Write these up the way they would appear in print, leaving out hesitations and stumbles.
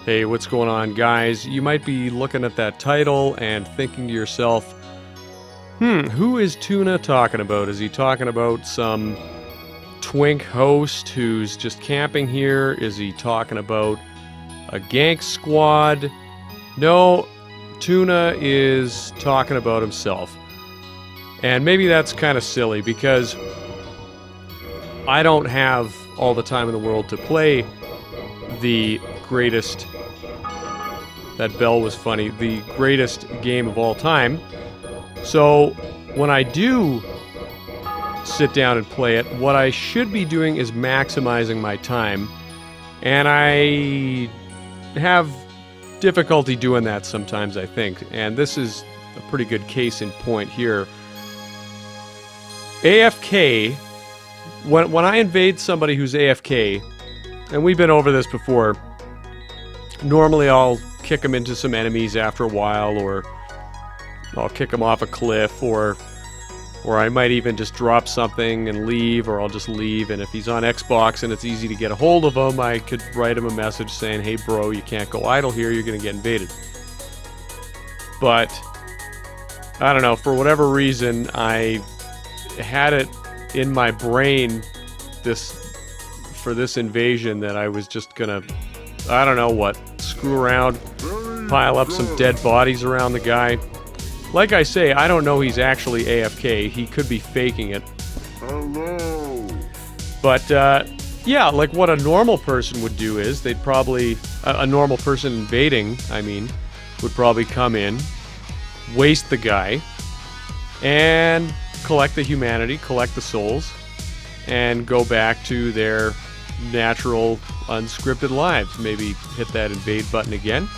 Hey, what's going on, guys? You might be looking at that title and thinking to yourself, who is Tuna talking about? Is he talking about some twink host who's just camping here? Is he talking about a gank squad? No, Tuna is talking about himself. And maybe that's kind of silly because I don't have all the time in the world to play the greatest, that bell was funny, the greatest game of all time. So when I do sit down and play it, what I should be doing is maximizing my time. And I have difficulty doing that sometimes, I think. And this is a pretty good case in point here. AFK, when I invade somebody who's AFK, and we've been over this before, normally I'll kick them into some enemies after a while, or I'll kick them off a cliff, or I might even just drop something and leave, or I'll just leave. And if he's on Xbox and it's easy to get a hold of him, I could write him a message saying, hey bro, you can't go idle here, you're gonna get invaded. But I don't know, for whatever reason, I had it in my brain for this invasion that I was just gonna, I don't know what, screw around, pile up some dead bodies around the guy. Like I say, I don't know he's actually AFK. He could be faking it. Hello. But, yeah, like what a normal person would do is they'd probably, a normal person invading, I mean, would probably come in, waste the guy, and collect the humanity, collect the souls, and go back to their natural, unscripted lives. Maybe hit that invade button again,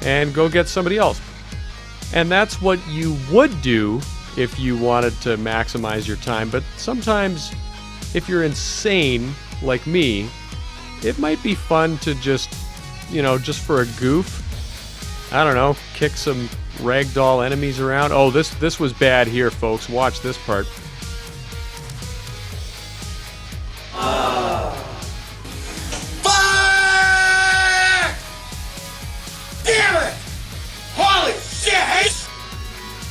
and go get somebody else. And that's what you would do if you wanted to maximize your time. But sometimes, if you're insane like me, it might be fun to just, you know, just for a goof, I don't know, kick some ragdoll enemies around. Oh, this was bad here, folks. Watch this part.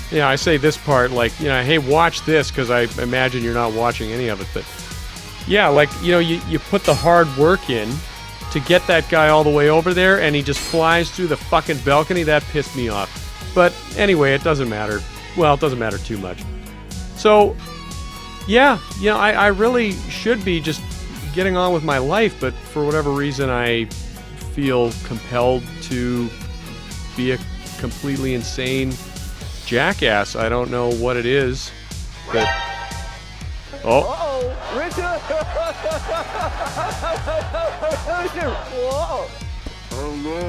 Yeah, I say this part like, you know, hey, watch this, because I imagine you're not watching any of it. But yeah, like, you know, you put the hard work in to get that guy all the way over there, and he just flies through the fucking balcony. That pissed me off. But anyway, it doesn't matter. Well, it doesn't matter too much. So, yeah, you know, I really should be just getting on with my life, but for whatever reason, I feel compelled to be a completely insane jackass. I don't know what it is, but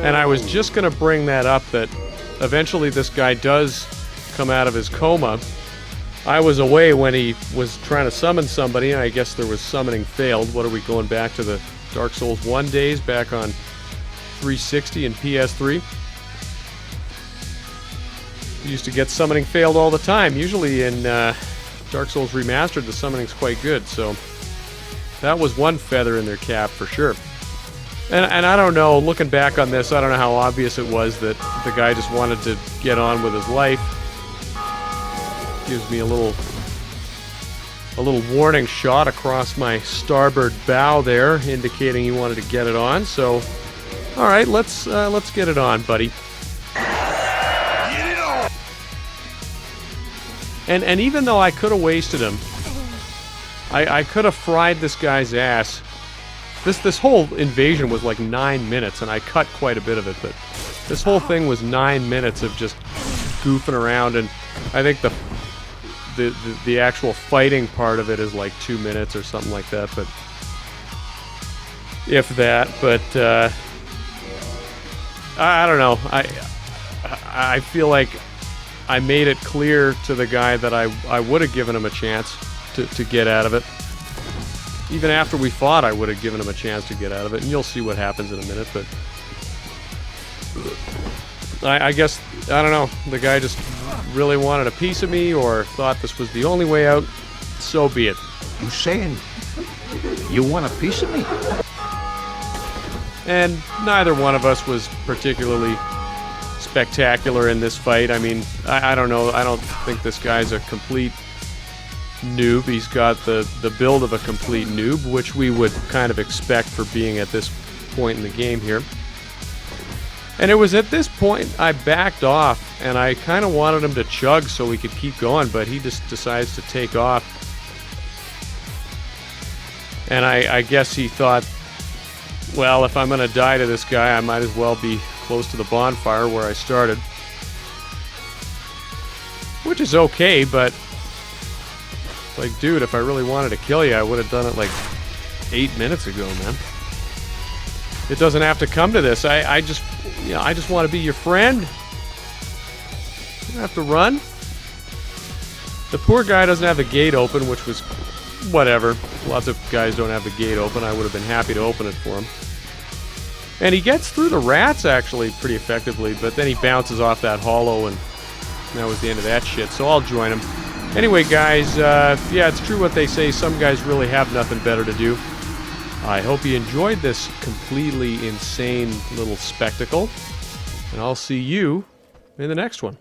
and I was just gonna bring that up, that eventually this guy does come out of his coma. I was away when he was trying to summon somebody, and I guess there was summoning failed. What are we going back to the Dark Souls 1 days back on 360 and PS3? Used to get summoning failed all the time. Usually in Dark Souls Remastered, the summoning's quite good, so that was one feather in their cap for sure. And I don't know, looking back on this, I don't know how obvious it was that the guy just wanted to get on with his life. Gives me a little warning shot across my starboard bow there, indicating he wanted to get it on. So, all right, let's get it on, buddy. And even though I could have wasted him, I could have fried this guy's ass. This whole invasion was like 9 minutes, and I cut quite a bit of it, but this whole thing was 9 minutes of just goofing around, and I think the actual fighting part of it is like 2 minutes or something like that, but if that. But I don't know. I feel like I made it clear to the guy that I would have given him a chance to get out of it. Even after we fought, I would have given him a chance to get out of it, and you'll see what happens in a minute. But I guess, I don't know, the guy just really wanted a piece of me, or thought this was the only way out. So be it. You saying you want a piece of me? And neither one of us was particularly spectacular in this fight. I mean, I don't know. I don't think this guy's a complete noob. He's got the build of a complete noob, which we would kind of expect for being at this point in the game here. And it was at this point I backed off, and I kind of wanted him to chug so we could keep going, but he just decides to take off. And I guess he thought, well, if I'm going to die to this guy, I might as well be close to the bonfire where I started. Which is okay, but like, dude, if I really wanted to kill you, I would have done it like 8 minutes ago, man. It doesn't have to come to this. I just want to be your friend. You don't have to run. The poor guy doesn't have the gate open, which was whatever. Lots of guys don't have the gate open. I would have been happy to open it for him. And he gets through the rats, actually, pretty effectively, but then he bounces off that hollow, and that was the end of that shit, so I'll join him. Anyway, guys, yeah, it's true what they say. Some guys really have nothing better to do. I hope you enjoyed this completely insane little spectacle, and I'll see you in the next one.